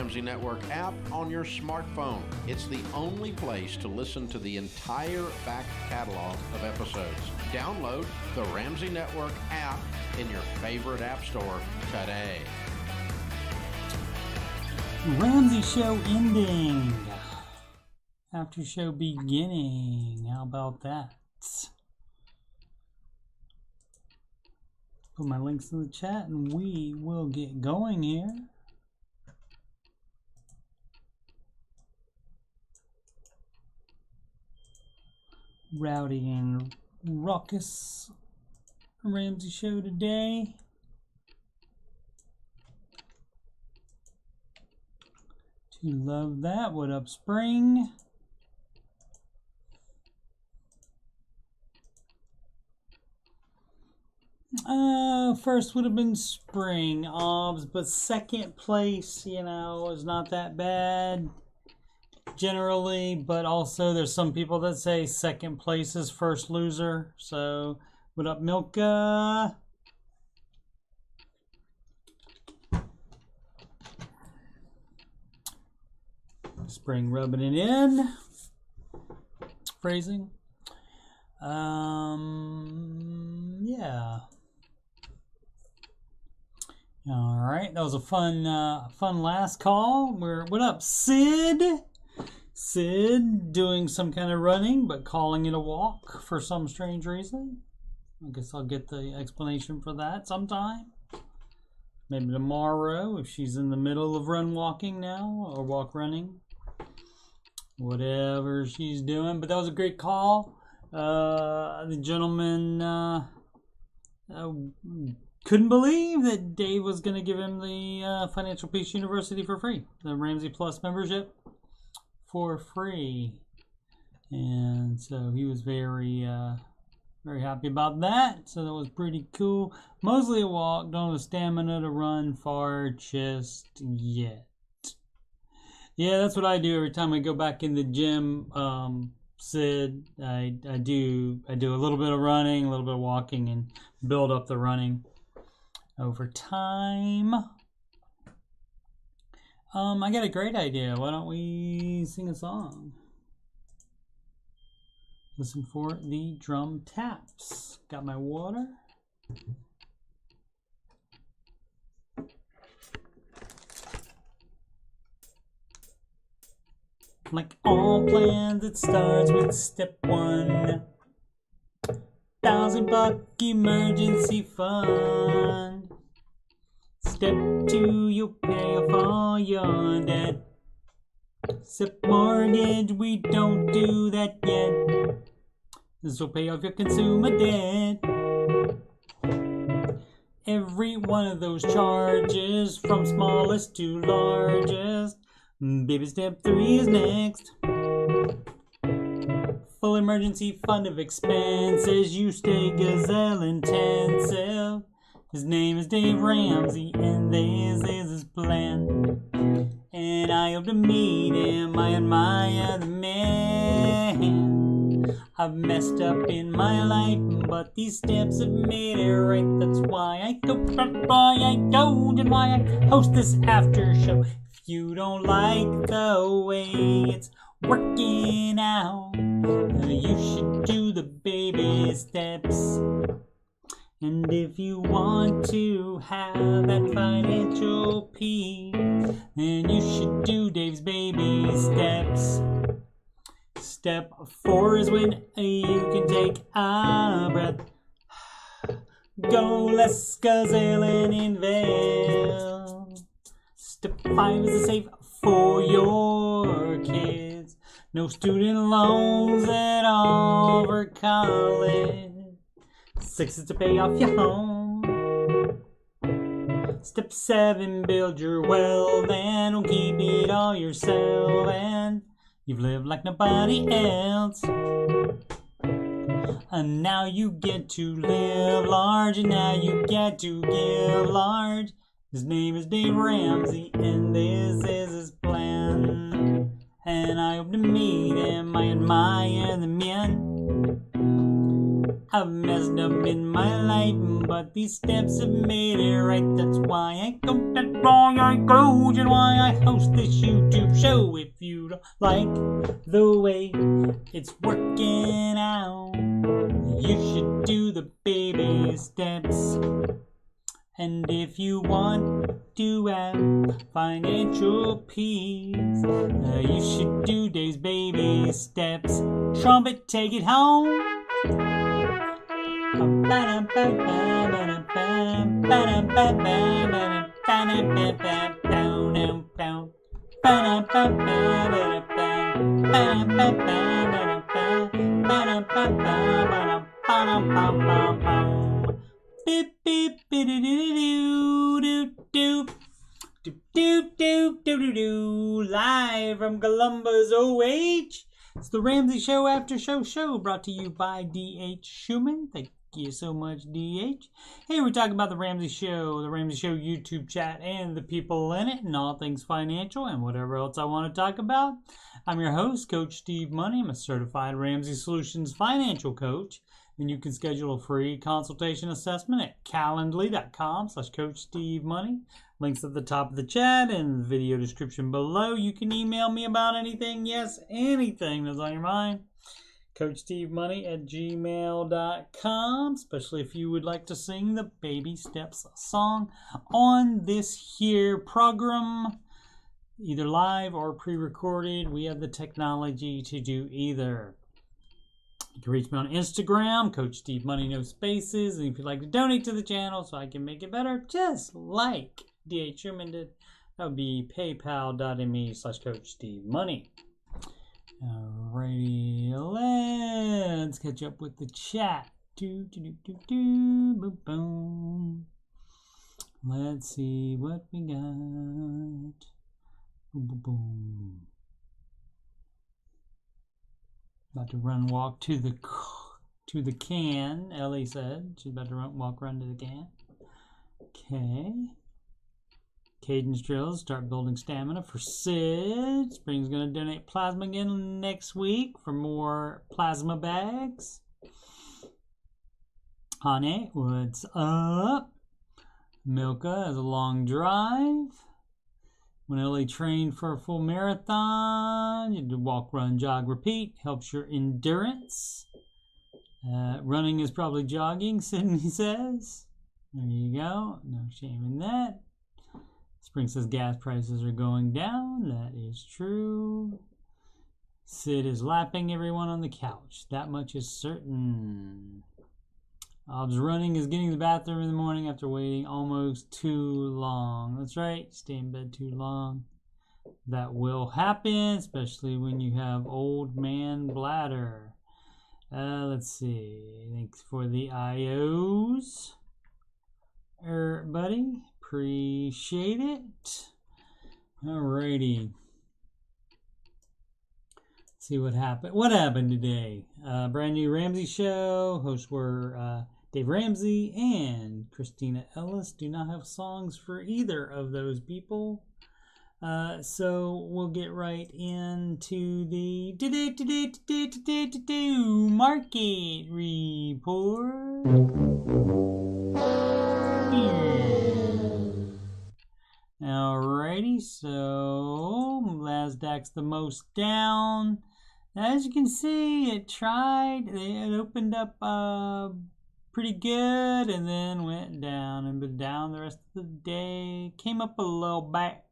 Ramsey Network app on your smartphone. It's the only place to listen to the entire back catalog of episodes. Download the Ramsey Network app in your favorite app store today. Ramsey show ending. After show beginning. How about that? Put my links in the chat and we will get going here. Rowdy and raucous Ramsey show today. To love that. What up, Spring? First would have been Spring, but second place, you know, is not that bad generally, but also there's some people that say second place is first loser. So, what up, Milka? Spring rubbing it in. Phrasing. Yeah. All right, that was a fun last call. What up, Sid? Sid doing some kind of running, but calling it a walk for some strange reason. I guess I'll get the explanation for that sometime. Maybe tomorrow if she's in the middle of run walking now or walk running. Whatever she's doing, but that was a great call. The gentleman couldn't believe that Dave was going to give him the Financial Peace University for free, the Ramsey Plus membership for free, and so he was very happy about that. So that was pretty cool. Mostly a walk, don't have the stamina to run far just yet. Yeah, that's what I do every time I go back in the gym. Sid, I do a little bit of running, a little bit of walking, and build up the running over time. I got a great idea. Why don't we sing a song? Listen for the drum taps. Got my water. Like all plans, it starts with step one. $1,000 emergency fund. Step two, you'll pay off all your debt. Step mortgage, we don't do that yet. This will pay off your consumer debt. Every one of those charges, from smallest to largest. Baby step 3 is next. Full emergency fund of expenses. You stay gazelle intensive. His name is Dave Ramsey and this is his plan. And I hope to meet him. I admire the man. I've messed up in my life, but these steps have made it right. That's why I go, and why I host this after show. You don't like the way it's working out, you should do the baby steps. And if you want to have that financial peace, then you should do Dave's baby steps. Step 4 is when you can take a breath. Go less gazelle and invest. Step 5 is the save for your kids. No student loans at all for college. 6 is to pay off your home. Step 7, build your wealth and don't keep it all yourself. And you've lived like nobody else. And now you get to live large, and now you get to give large. His name is Dave Ramsey, and this is his plan. And I hope to meet him. I admire the men. I've messed up in my life, but these steps have made it right. That's why I go, that's why I go, and why I host this YouTube show. If you don't like the way it's working out, you should do the baby steps. And if you want to have financial peace, you should do Dave's baby steps. Trumpet, take it home. Beep beep do live from Columbus, OH. It's the Ramsey Show Aftershow show brought to you by D.H. Schumann. Thank you so much, D.H. Hey, we're talking about the Ramsey Show YouTube chat, and the people in it, and all things financial, and whatever else I want to talk about. I'm your host, Coach Steve Money. I'm a certified Ramsey Solutions financial coach, and you can schedule a free consultation assessment at calendly.com/Coach Steve Money. Links at the top of the chat and the video description below. You can email me about anything, yes, anything that's on your mind. CoachSteveMoney@gmail.com, especially if you would like to sing the Baby Steps song on this here program, either live or pre-recorded. We have the technology to do either. You can reach me on Instagram, Coach Steve Money, no spaces. And if you'd like to donate to the channel so I can make it better, just like D.H. Schumann did, that would be paypal.me/Coach Steve Money. Alrighty, let's catch up with the chat. Boom, boom. Let's see what we got. Boom, boom, boom. About to walk to the can, Ellie said. She's about to run to the can. Okay. Cadence drills, start building stamina for Sid. Spring's going to donate plasma again next week for more plasma bags. Honey, what's up? Milka has a long drive. When Ellie trained for a full marathon, you do walk, run, jog, repeat. Helps your endurance. Running is probably jogging, Sydney says. There you go. No shame in that. Spring says gas prices are going down. That is true. Sid is lapping everyone on the couch. That much is certain. Ob's running is getting to the bathroom in the morning after waiting almost too long. That's right. Stay in bed too long. That will happen, especially when you have old man bladder. Let's see. Thanks for the IOs. Buddy. Appreciate it. Alrighty. Let's see what happened. What happened today? Brand new Ramsey show. Hosts were Dave Ramsey and Christina Ellis. Do not have songs for either of those people. So we'll get right into the market report. Alrighty, so Nasdaq's the most down. As you can see, it opened up pretty good and then went down and been down the rest of the day. Came up a little back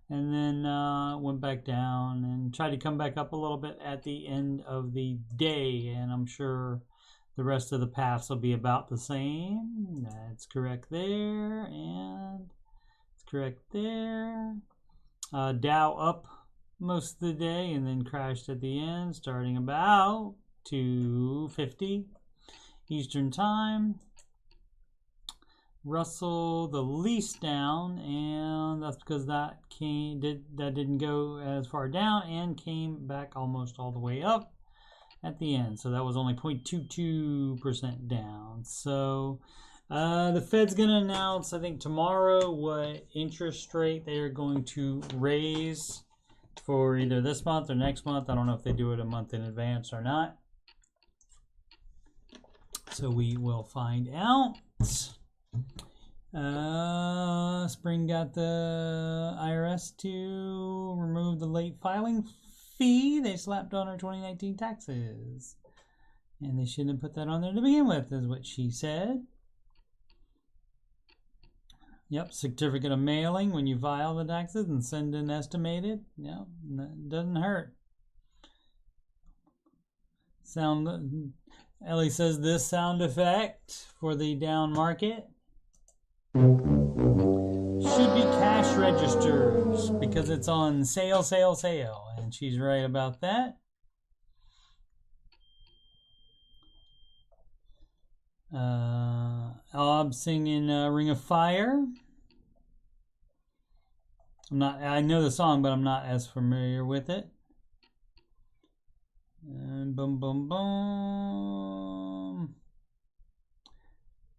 and then went back down and tried to come back up a little bit at the end of the day. And I'm sure the rest of the paths will be about the same. That's correct there, and it's correct there. Dow up most of the day and then crashed at the end, starting about 2:50 Eastern Time. Russell the least down, and that's because that didn't go as far down and came back almost all the way up at the end. So that was only 0.22% down. So the Fed's going to announce, I think tomorrow, what interest rate they are going to raise for either this month or next month. I don't know if they do it a month in advance or not. So we will find out. Spring got the IRS to remove the late filing fee they slapped on our 2019 taxes. And they shouldn't have put that on there to begin with, is what she said. Yep, certificate of mailing when you file the taxes and send in estimated. Yep, that doesn't hurt. Ellie says this sound effect for the down market should be cash registers because it's on sale, sale, sale. And she's right about that. Ob singing Ring of Fire. I know the song, but I'm not as familiar with it. And boom, boom, boom.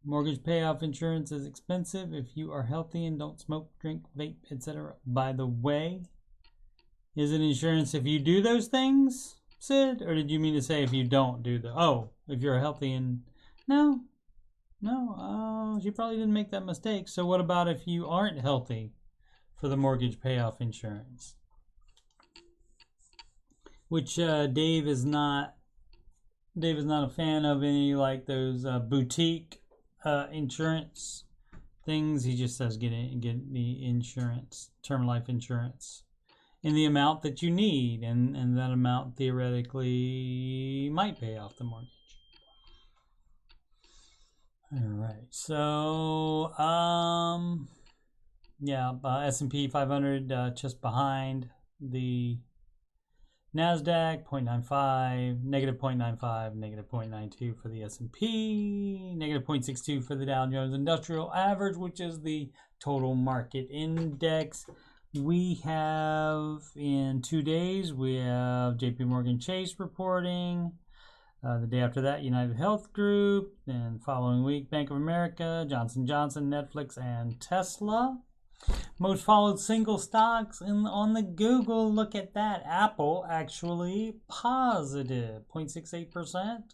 Mortgage payoff insurance is expensive if you are healthy and don't smoke, drink, vape, etc. By the way, is it insurance if you do those things, Sid? Or did you mean to say if you don't do the... Oh, if you're healthy and... No. She probably didn't make that mistake. So what about if you aren't healthy for the mortgage payoff insurance? Which Dave is not a fan of any like those boutique insurance things. He just says get the insurance, term life insurance, in the amount that you need, and that amount theoretically might pay off the mortgage. All right, so S&P 500 just behind the NASDAQ, 0.95, negative 0.95, negative 0.92 for the S&P, negative 0.62 for the Dow Jones Industrial Average, which is the total market index. We have, in 2 days, we have JP Morgan Chase reporting. The day after that, United Health Group. Then following week, Bank of America, Johnson & Johnson, Netflix, and Tesla. Most followed single stocks on the Google. Look at that. Apple actually positive 0.68%.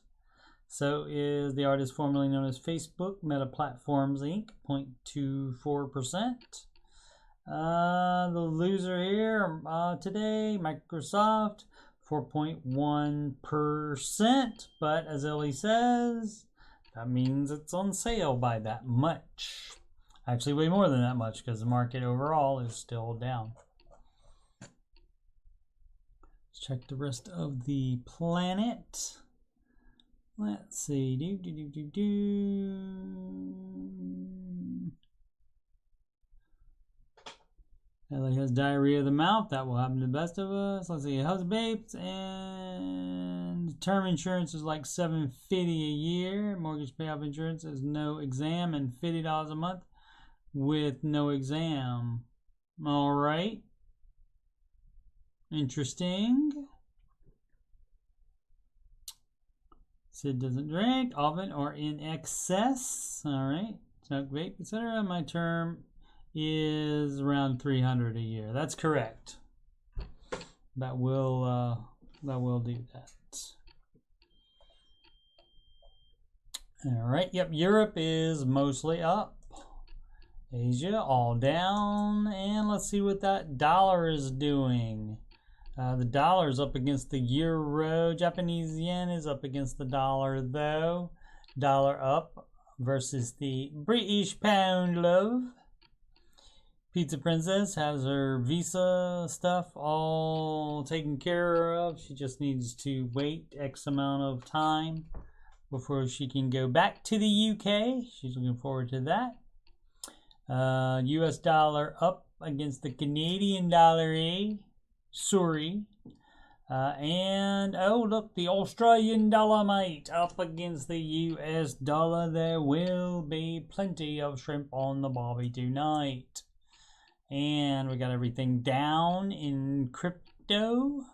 So is the artist formerly known as Facebook, Meta Platforms Inc. 0.24%. The loser here today, Microsoft, 4.1%. But as Ellie says, that means it's on sale by that much. Actually, way more than that much because the market overall is still down. Let's check the rest of the planet. Let's see. Ellie has diarrhea of the mouth. That will happen to the best of us. Let's see. How's babes? And term insurance is like $750 a year. Mortgage payoff insurance is no exam and $50 a month with no exam. All right. Interesting. Sid doesn't drink often or in excess. All right. Smoke, vape, etc. My term is around $300 a year. That's correct. That will do that. All right. Yep. Europe is mostly up. Asia all down. And let's see what that dollar is doing. The dollar is up against the euro. Japanese yen is up against the dollar though. Dollar up versus the British pound, love. Pizza Princess has her visa stuff all taken care of. She just needs to wait X amount of time before she can go back to the UK. She's looking forward to that. US dollar up against the Canadian dollar, Sorry. And, oh, look, the Australian dollar, mate, up against the US dollar. There will be plenty of shrimp on the barbie tonight. And we got everything down in crypto.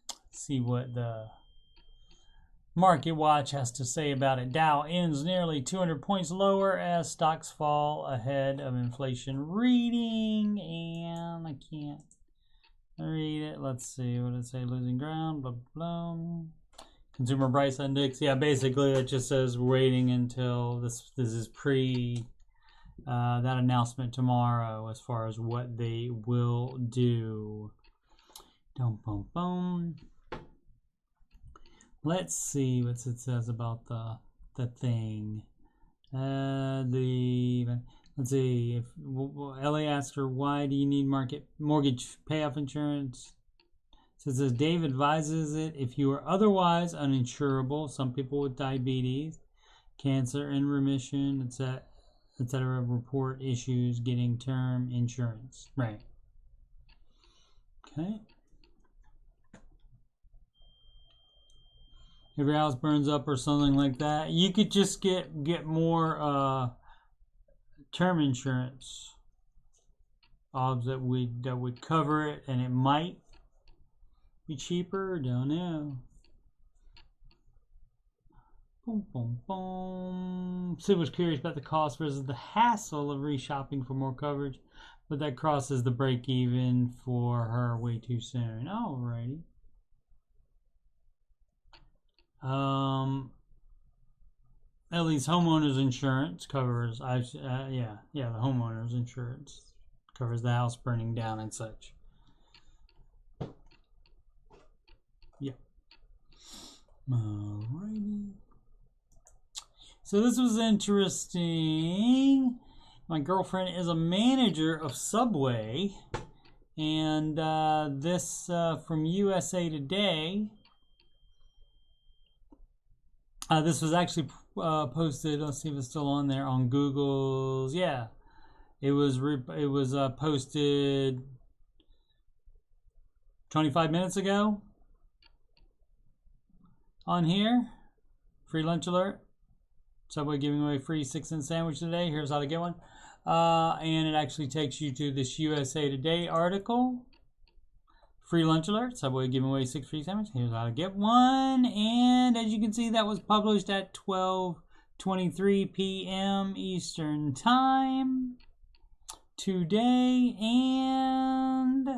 Let's see what the Market Watch has to say about it. Dow ends nearly 200 points lower as stocks fall ahead of inflation reading. And I can't read it. Let's see. What did it say? Losing ground. Blah, blah, blah. Consumer Price Index. Yeah, basically it just says we're waiting until this is pre that announcement tomorrow as far as what they will do. Dum bum bum. Let's see what it says about the thing. Let's see. If Ellie asked her, why do you need mortgage payoff insurance? So it says Dave advises it if you are otherwise uninsurable. Some people with diabetes, cancer in remission, etc. report issues getting term insurance. Right. Okay. If your house burns up or something like that, you could just get more term insurance that would cover it, and it might be cheaper. Don't know. Boom, boom, boom. Sid was curious about the cost versus the hassle of reshopping for more coverage, but that crosses the break even for her way too soon. Alrighty. Ellie's homeowner's insurance covers. The homeowner's insurance covers the house burning down and such. Yeah. Alrighty. So this was interesting. My girlfriend is a manager of Subway, and this from USA Today. This was actually posted. Let's see if it's still on there on Google's. Yeah, it was posted 25 minutes ago on here. Free lunch alert. Subway giving away free 6-cent sandwich today. Here's how to get one. And it actually takes you to this USA Today article. Free lunch alert. Subway giving away 6 free sandwiches. Here's how to get one. And as you can see, that was published at 12:23 p.m. Eastern Time today. And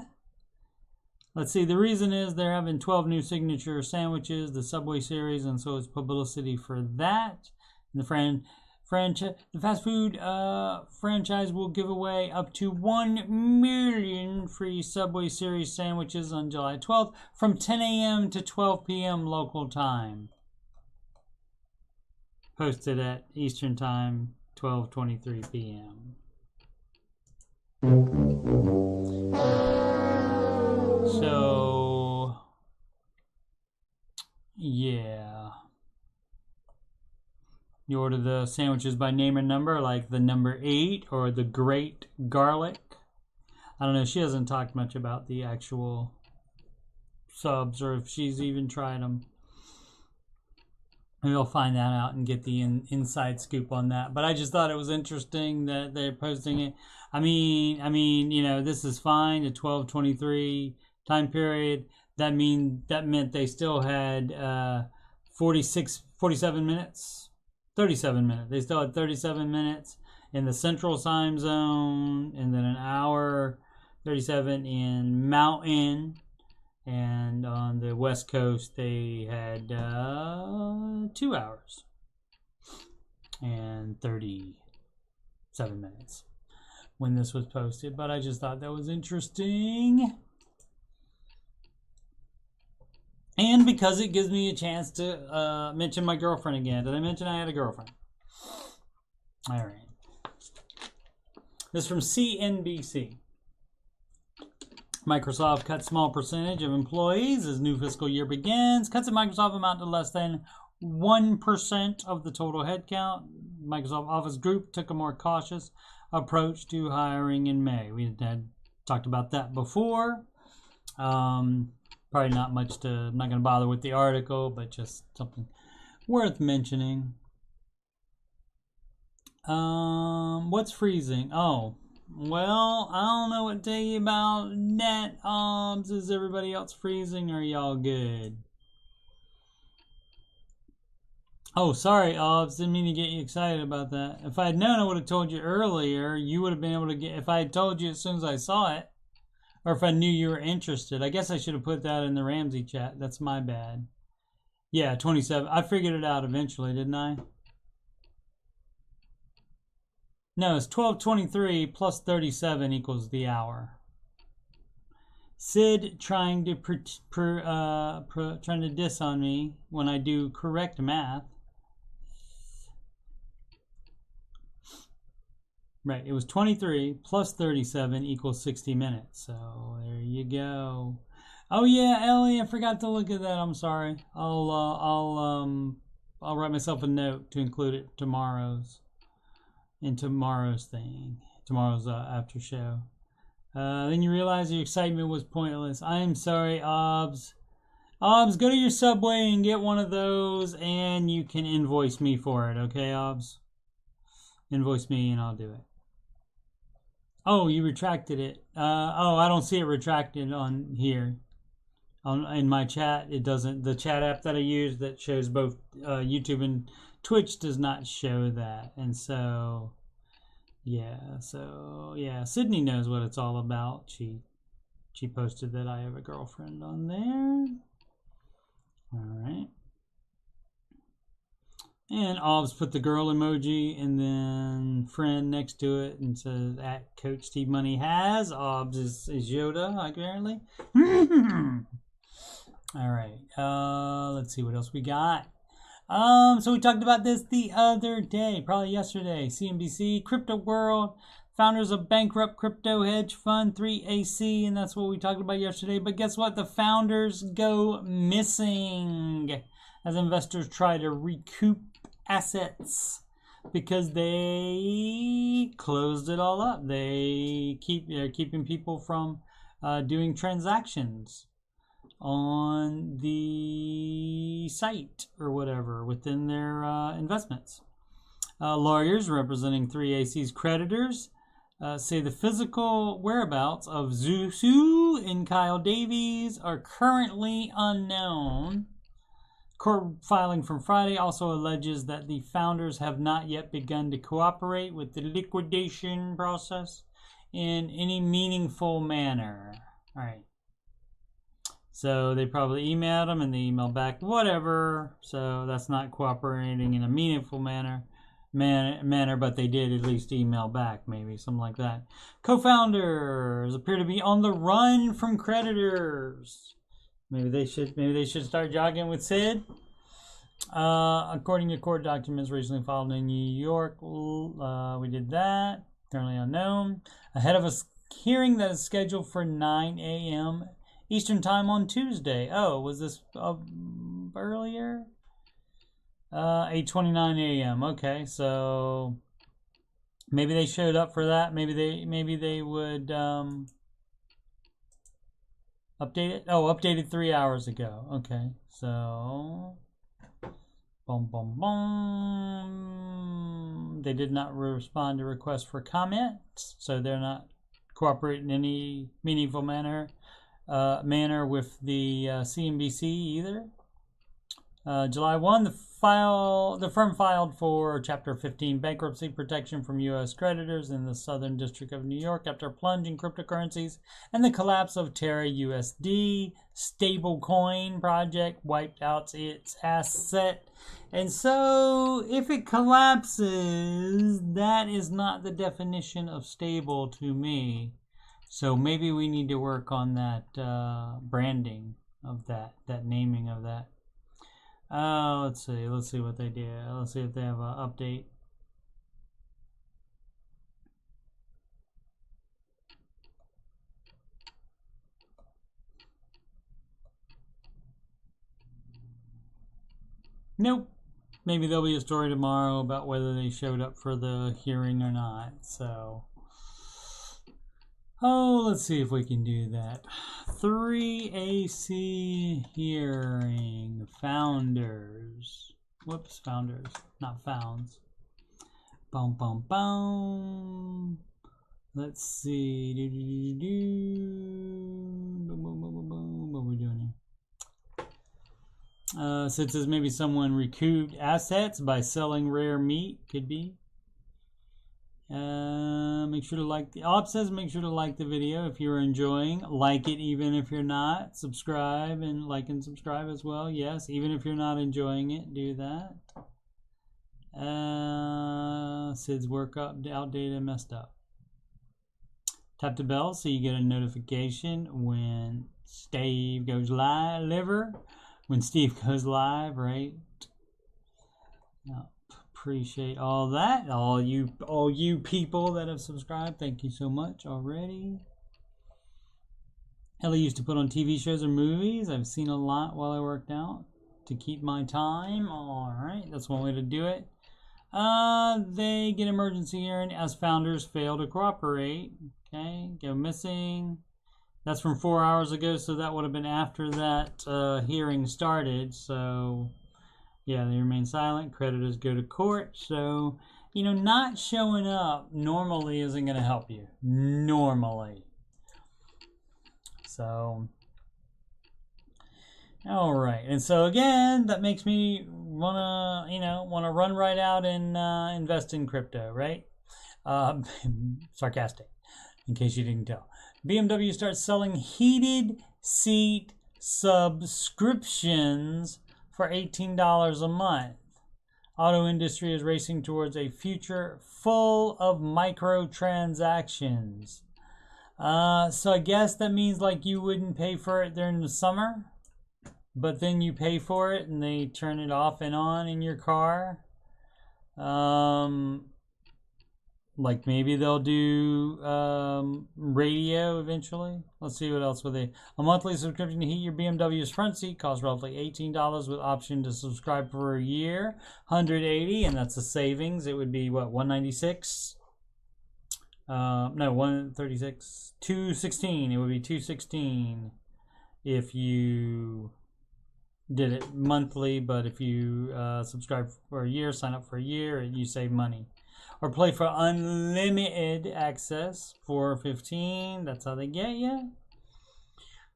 let's see. The reason is they're having 12 new signature sandwiches, the Subway series, and so it's publicity for that. And the fast food franchise will give away up to 1 million free Subway Series sandwiches on July 12th from 10 a.m. to 12 p.m. local time. Posted at Eastern Time, 12:23 p.m. So, yeah. You order the sandwiches by name or number, like the number 8 or the Great Garlic. I don't know. She hasn't talked much about the actual subs or if she's even tried them. Maybe I'll find that out and get the inside scoop on that. But I just thought it was interesting that they're posting it. I mean, you know, this is fine. The 12:23 time period. That meant they still had 47 minutes. 37 minutes. They still had 37 minutes in the central time zone, and then an hour 37 in Mountain, and on the West Coast they had 2 hours and 37 minutes when this was posted. But I just thought that was interesting. And because it gives me a chance to mention my girlfriend again. Did I mention I had a girlfriend? All right. This is from CNBC. Microsoft cuts small percentage of employees as new fiscal year begins. Cuts at Microsoft amount to less than 1% of the total headcount. Microsoft Office Group took a more cautious approach to hiring in May. We had talked about that before. Probably not much to, I'm not going to bother with the article, but just something worth mentioning. What's freezing? Oh, well, I don't know what to tell you about net. Is everybody else freezing or are y'all good? Oh, sorry, Obs. Didn't mean to get you excited about that. If I had known, I would have told you earlier. You would have been able to get, if I had told you as soon as I saw it. Or if I knew you were interested. I guess I should have put that in the Ramsey chat. That's my bad. Yeah, 27. I figured it out eventually, didn't I? No, it's 12:23 plus 37 equals the hour. Sid trying to trying to diss on me when I do correct math. Right, it was 23 plus 37 equals 60 minutes. So there you go. Oh yeah, Ellie, I forgot to look at that. I'm sorry. I'll write myself a note to include it tomorrow's thing, tomorrow's after show. Then you realize your excitement was pointless. I am sorry, Obs. Obs, go to your Subway and get one of those, and you can invoice me for it, okay, Obs? Invoice me and I'll do it. Oh, you retracted it. Oh, I don't see it retracted on here. In my chat, it doesn't. The chat app that I use that shows both YouTube and Twitch does not show that. And so, yeah. Sydney knows what it's all about. She posted that I have a girlfriend on there. All right. And Obs put the girl emoji and then friend next to it and says at Coach Steve Money has. Obs is Yoda, apparently. All right. Let's see what else we got. So we talked about this the other day, probably yesterday. CNBC, Crypto World, founders of bankrupt crypto hedge fund 3AC, and that's what we talked about yesterday. But guess what? The founders go missing as investors try to recoup assets because they closed it all up. They're keeping people from doing transactions on the site or whatever within their investments. Lawyers representing 3AC's creditors say the physical whereabouts of Zhu and Kyle Davies are currently unknown. Court filing from Friday also alleges that the founders have not yet begun to cooperate with the liquidation process in any meaningful manner. All right. So they probably emailed them and they emailed back whatever. So that's not cooperating in a meaningful manner, but they did at least email back, maybe something like that. Co-founders appear to be on the run from creditors. Maybe they should start jogging with Sid. According to court documents recently filed in New York, we did that. Currently unknown. Ahead of a hearing that is scheduled for 9 a.m. Eastern Time on Tuesday. Oh, was this earlier? 8:29 a.m. Okay, so maybe they showed up for that. Maybe they would update it. Oh, updated 3 hours ago. Okay, so boom, boom, boom. They did not respond to requests for comment, so they're not cooperating in any meaningful manner with the CNBC either. July 1, the firm filed for Chapter 15 bankruptcy protection from U.S. creditors in the Southern District of New York after a plunge in cryptocurrencies and the collapse of Terra USD. Stablecoin project wiped out its asset. And so, if it collapses, that is not the definition of stable to me. So maybe we need to work on that branding of that naming of that. Let's see what they did. Let's see if they have an update. Nope. Maybe there'll be a story tomorrow about whether they showed up for the hearing or not. So, let's see if we can do that. 3AC hearing. Founders. Whoops, founders, not founds. Boom, boom, boom. Let's see. What are we doing here? So it says maybe someone recouped assets by selling rare meat. Could be. And Make sure to like the op says make sure to like the video if you're enjoying. Like it even if you're not. Subscribe and like and subscribe as well. Yes, even if you're not enjoying it, do that. Sid's work outdated and messed up. Tap the bell so you get a notification when Steve goes live. When Steve goes live, right? Appreciate all that. All you people that have subscribed, thank you so much already. Ellie used to put on TV shows or movies. I've seen a lot while I worked out to keep my time. All right, that's one way to do it. They get emergency hearing as founders fail to cooperate. Okay, go missing. That's from 4 hours ago, so that would have been after that hearing started. So, yeah, they remain silent. Creditors go to court. So, you know, not showing up normally isn't going to help you. Normally. So, all right. And so, again, that makes me want to run right out and invest in crypto, right? Sarcastic, in case you didn't tell. BMW starts selling heated seat subscriptions for $18 a month. Auto industry is racing towards a future full of microtransactions. So I guess that means like you wouldn't pay for it during the summer, but then you pay for it and they turn it off and on in your car. Like maybe they'll do radio eventually. Let's see what else will they. A monthly subscription to heat your BMW's front seat costs roughly $18 with option to subscribe for a year. $180, and that's a savings. It would be what, $196? No, $136. $216. It would be $216 if you did it monthly, but if you subscribe for a year, sign up for a year, you save money. Or play for unlimited access for $15. That's how they get you.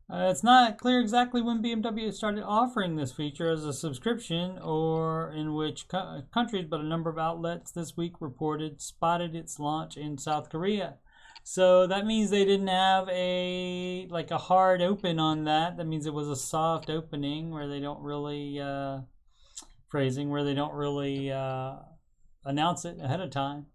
It's not clear exactly when BMW started offering this feature as a subscription or in which countries, but a number of outlets this week spotted its launch in South Korea. So that means they didn't have a hard open on that. That means it was a soft opening where they don't really announce it ahead of time.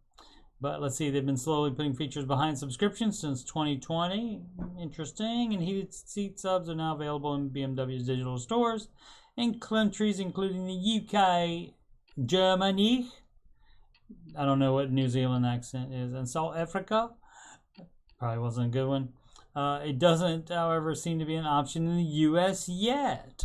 But let's see, they've been slowly putting features behind subscriptions since 2020. Interesting. And heated seat subs are now available in BMW's digital stores in countries including the UK, Germany, I don't know what New Zealand accent is, and South Africa. Probably wasn't a good one. It doesn't, however, seem to be an option in the US yet.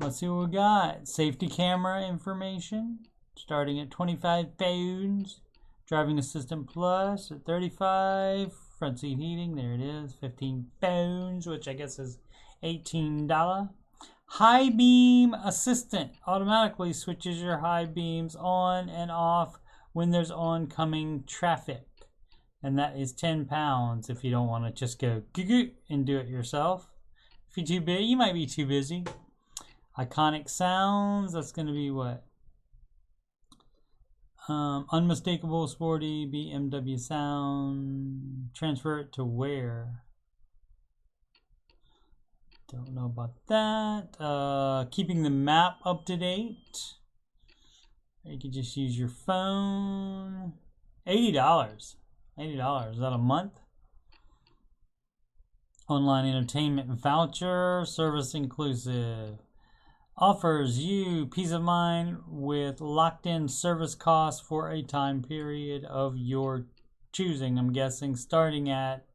Let's see what we got. Safety camera information. Starting at £25, driving assistant plus at $35, front seat heating, there it is, £15, which I guess is $18. High beam assistant automatically switches your high beams on and off when there's oncoming traffic, and that is £10 if you don't want to just go and do it yourself. If you're too busy, you might be too busy. Iconic sounds, that's going to be what? Unmistakable sporty BMW sound. Transfer it to where? Don't know about that. Keeping the map up to date. You could just use your phone. $80. $80. Is that a month? Online entertainment voucher. Service inclusive. Offers you peace of mind with locked-in service costs for a time period of your choosing. I'm guessing starting at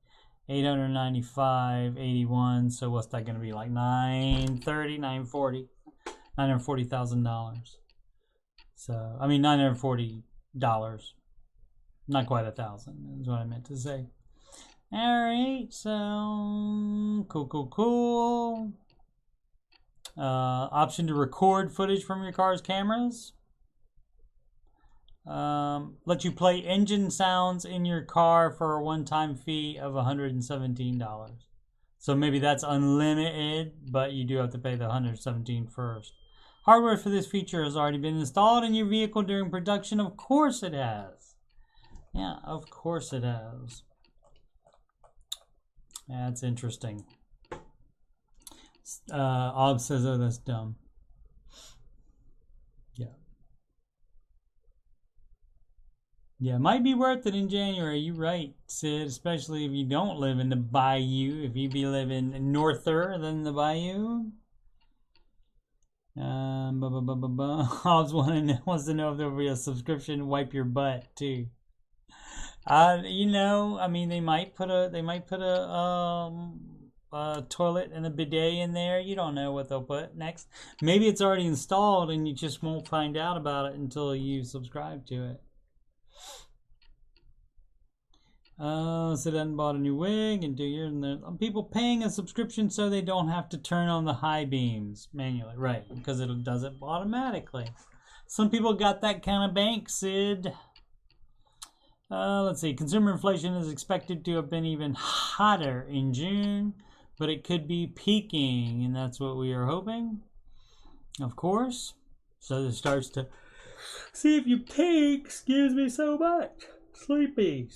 $895.81. So what's that going to be, like $940,000. So I mean $940. Not quite $1,000 is what I meant to say. All right. So cool. Option to record footage from your car's cameras. Let you play engine sounds in your car for a one-time fee of $117. So maybe that's unlimited, but you do have to pay the $117 first. Hardware for this feature has already been installed in your vehicle during production. Of course it has. Yeah, of course it has. That's interesting. Ob says, oh, that's dumb. Yeah. Yeah, it might be worth it in January. You're right, Sid, especially if you don't live in the bayou. If you be living norther than the bayou. Hobbs wants to know if there'll be a subscription wipe your butt too. You know, I mean, they might put a toilet and a bidet in there. You don't know what they'll put next. Maybe it's already installed and you just won't find out about it until you subscribe to it. So then bought a new wig and 2 years, and there's people paying a subscription so they don't have to turn on the high beams manually, right? Because it does it automatically. Some people got that kind of bank, Sid. Let's see. Consumer inflation is expected to have been even hotter in June, but it could be peaking, and that's what we are hoping, of course. So it starts to see if you peak. Excuse me so much. Sleepy.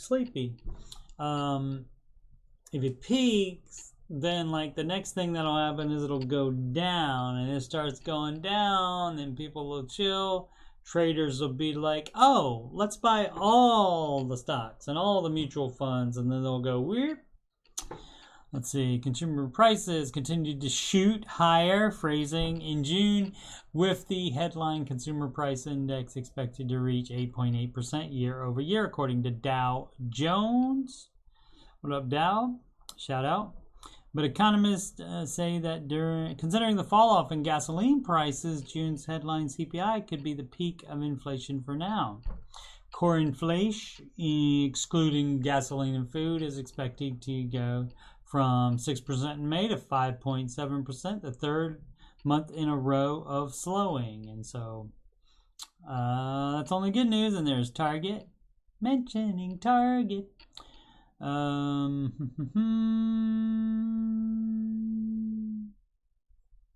If it peaks, then like the next thing that'll happen is it'll go down, and it starts going down, and people will chill. Traders will be like, oh, let's buy all the stocks and all the mutual funds, and then they'll go weird. Let's see, consumer prices continued to shoot higher, phrasing, in June, with the headline consumer price index expected to reach 8.8% year over year, according to Dow Jones. What up, Dow? Shout out. But economists say that considering the fall off in gasoline prices, June's headline CPI could be the peak of inflation for now. Core inflation, excluding gasoline and food, is expected to go from 6% in May to 5.7%, the third month in a row of slowing. And so that's only good news. And there's Target. Mentioning Target.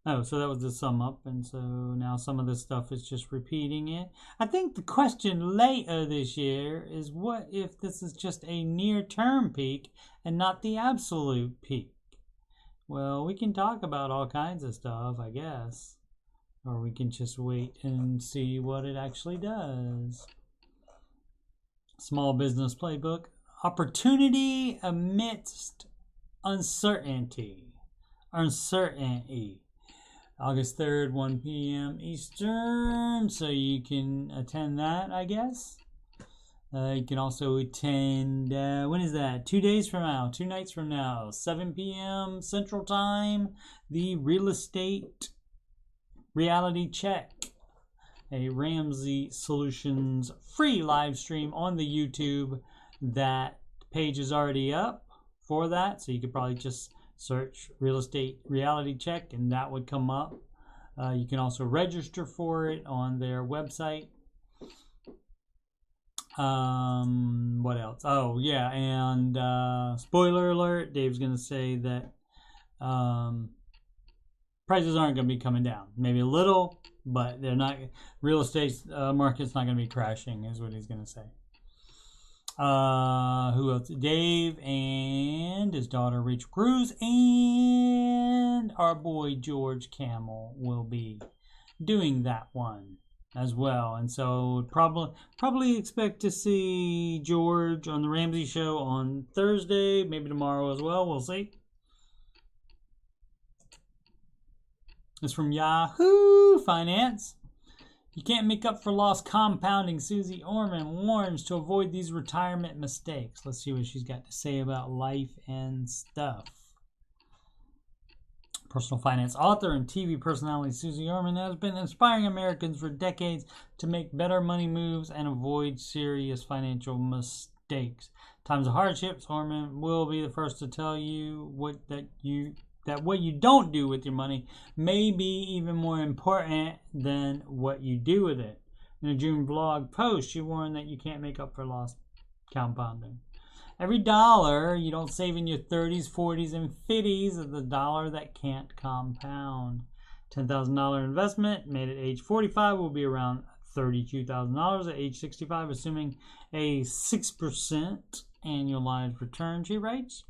Oh, so that was the sum up, and so now some of this stuff is just repeating it. I think the question later this year is, what if this is just a near-term peak and not the absolute peak? Well, we can talk about all kinds of stuff, I guess. Or we can just wait and see what it actually does. Small Business Playbook. Opportunity amidst uncertainty. August 3rd, 1 p.m. Eastern, so you can attend that, I guess. You can also attend, when is that? 2 days from now, 2 nights from now, 7 p.m. Central Time, the Real Estate Reality Check, a Ramsey Solutions free live stream on the YouTube. That page is already up for that, so you could probably just search Real Estate Reality Check and that would come up. You can also register for it on their website. What else? Oh yeah, and spoiler alert, Dave's gonna say that prices aren't gonna be coming down. Maybe a little, but they're not. Real estate market's not gonna be crashing, is what he's gonna say. Who else? Dave and his daughter Rachel Cruz and our boy George Camel will be doing that one as well. And so probably expect to see George on the Ramsey show on Thursday, maybe tomorrow as well. We'll see. It's from Yahoo Finance. You can't make up for lost compounding. Susie Orman warns to avoid these retirement mistakes. Let's see what she's got to say about life and stuff. Personal finance author and TV personality Susie Orman has been inspiring Americans for decades to make better money moves and avoid serious financial mistakes. Times of hardships, Orman will be the first to tell you that what you don't do with your money may be even more important than what you do with it. In a June blog post, she warned that you can't make up for lost compounding. Every dollar you don't save in your 30s, 40s, and 50s is the dollar that can't compound. $10,000 investment made at age 45 will be around $32,000 at age 65, assuming a 6% annualized return, she writes.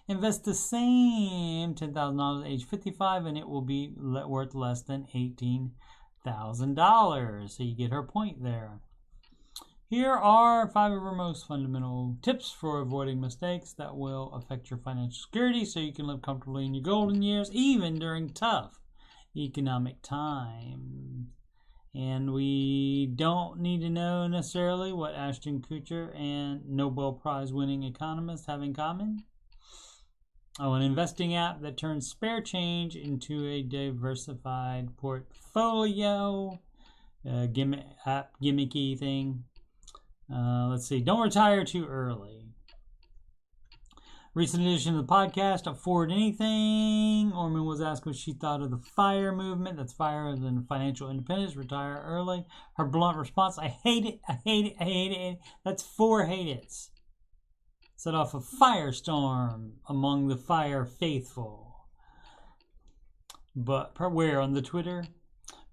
Invest the same $10,000 at age 55 and it will be worth less than $18,000. So you get her point there. Here are 5 of her most fundamental tips for avoiding mistakes that will affect your financial security so you can live comfortably in your golden years, even during tough economic times. And we don't need to know necessarily what Ashton Kutcher and Nobel Prize winning economists have in common. An investing app that turns spare change into a diversified portfolio. Gimmicky thing. Let's see. Don't retire too early. Recent edition of the podcast, Afford Anything. Orman was asked what she thought of the FIRE movement. That's FIRE as in financial independence, retire early. Her blunt response, I hate it, I hate it, I hate it. That's 4 hate it's. Set off a firestorm among the FIRE faithful. But where? On the Twitter?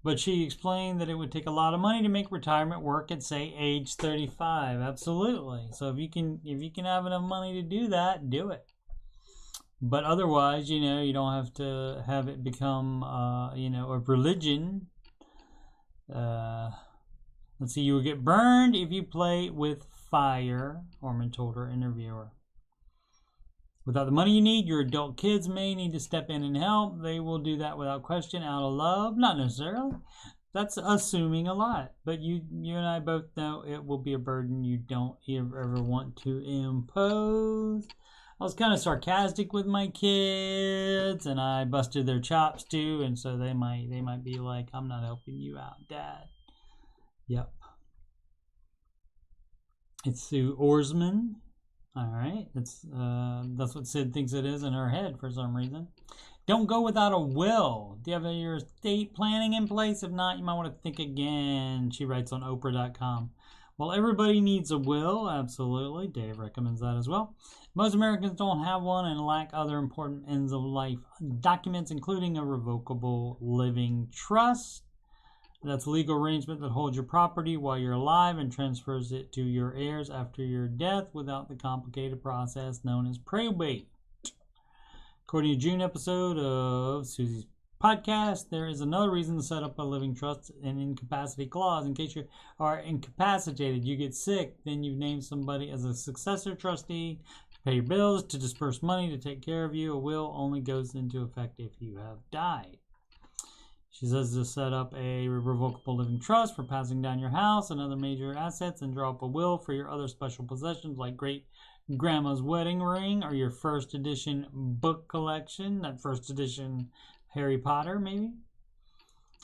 But she explained that it would take a lot of money to make retirement work at, say, age 35. Absolutely. So if you can have enough money to do that, do it. But otherwise, you don't have to have it become, a religion. Let's see, you will get burned if you play with fire, Orman told her interviewer. Without the money you need, your adult kids may need to step in and help. They will do that without question, out of love. Not necessarily. That's assuming a lot. But you and I both know it will be a burden you don't ever want to impose. I was kind of sarcastic with my kids, and I busted their chops too, and so they might be like, I'm not helping you out, Dad. Yep. It's Sue Orsman. All right, that's what Sid thinks it is in her head for some reason. Don't go without a will. Do you have your estate planning in place? If not, you might want to think again. She writes on Oprah.com. Well, everybody needs a will, absolutely. Dave recommends that as well. Most Americans don't have one and lack other important ends of life documents, including a revocable living trust. That's a legal arrangement that holds your property while you're alive and transfers it to your heirs after your death without the complicated process known as probate. According to June episode of Susie's podcast, there is another reason to set up a living trust, an incapacity clause. In case you are incapacitated, you get sick, then you name somebody as a successor trustee to pay your bills, to disperse money, to take care of you. A will only goes into effect if you have died. She says to set up a revocable living trust for passing down your house and other major assets, and draw up a will for your other special possessions like great grandma's wedding ring or your first edition book collection, that first edition Harry Potter maybe.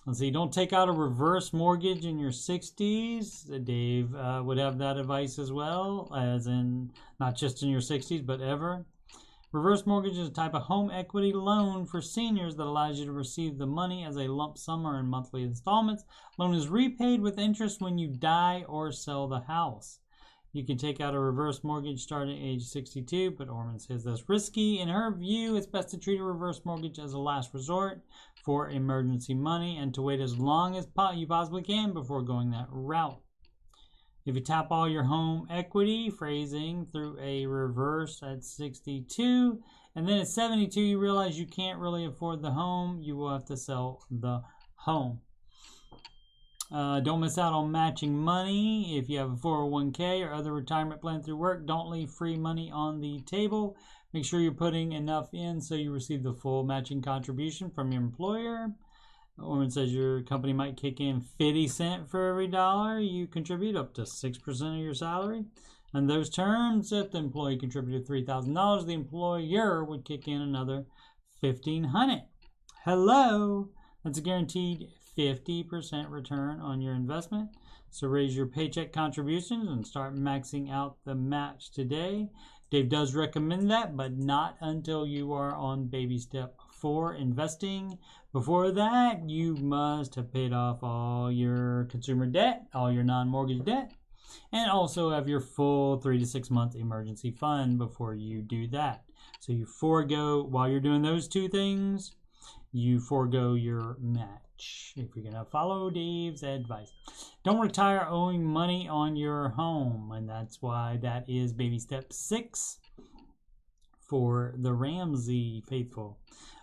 Let's see, don't take out a reverse mortgage in your 60s. Dave would have that advice as well, as in not just in your 60s but ever. Reverse mortgage is a type of home equity loan for seniors that allows you to receive the money as a lump sum or in monthly installments. Loan is repaid with interest when you die or sell the house. You can take out a reverse mortgage starting at age 62, but Orman says that's risky. In her view, it's best to treat a reverse mortgage as a last resort for emergency money and to wait as long as you possibly can before going that route. If you tap all your home equity, phrasing, through a reverse at 62, and then at 72 you realize you can't really afford the home, you will have to sell the home. Don't miss out on matching money. If you have a 401k or other retirement plan through work, don't leave free money on the table. Make sure you're putting enough in so you receive the full matching contribution from your employer. Orman says your company might kick in 50 cents for every dollar you contribute, up to 6% of your salary. On those terms, if the employee contributed $3,000, the employer would kick in another $1,500. Hello! That's a guaranteed 50% return on your investment. So raise your paycheck contributions and start maxing out the match today. Dave does recommend that, but not until you are on baby step 4, investing. Before that, you must have paid off all your consumer debt, all your non-mortgage debt, and also have your full 3 to 6 month emergency fund before you do that. So you forego, while you're doing those two things, you forego your match if you're going to follow Dave's advice. Don't retire owing money on your home. And that's why that is baby step 6 for the Ramsey faithful.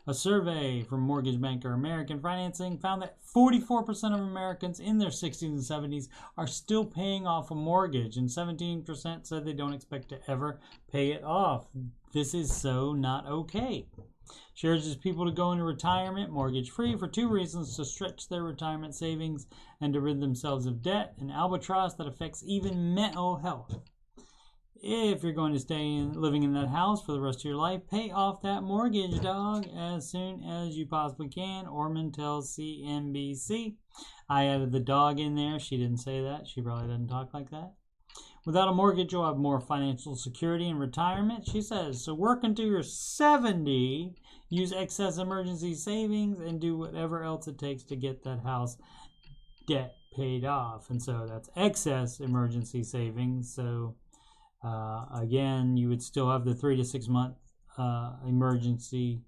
A survey from Mortgage Banker American Financing found that 44% of Americans in their 60s and 70s are still paying off a mortgage, and 17% said they don't expect to ever pay it off. This is so not okay. She urges people to go into retirement mortgage-free for 2 reasons: to stretch their retirement savings and to rid themselves of debt, an albatross that affects even mental health. If you're going to stay living in that house for the rest of your life, pay off that mortgage, dog, as soon as you possibly can. Orman tells CNBC. I added the dog in there. She didn't say that. She probably doesn't talk like that. Without a mortgage, you'll have more financial security in retirement, she says. So work until you're 70, use excess emergency savings, and do whatever else it takes to get that house debt paid off. And so that's excess emergency savings. So again, you would still have the 3 to 6 month emergency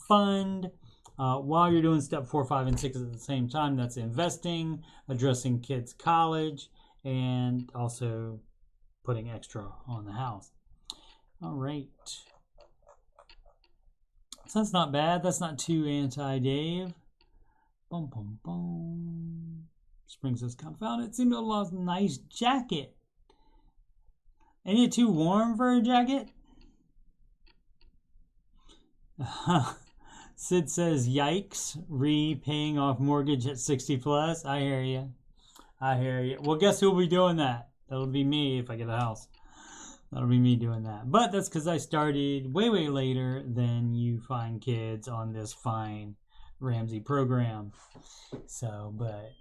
fund while you're doing step 4, 5, and 6 at the same time. That's investing, addressing kids' college, and also putting extra on the house. All right. So that's not bad. That's not too anti-Dave. Boom, boom, boom. Spring says, confound it. Seemed to have lost a nice jacket. Ain't it too warm for a jacket? Sid says, yikes, repaying off mortgage at 60 plus. I hear you. I hear you. Well, guess who'll be doing that? That'll be me if I get a house. That'll be me doing that. But that's because I started way, way later than you fine kids on this fine Ramsey program. So, but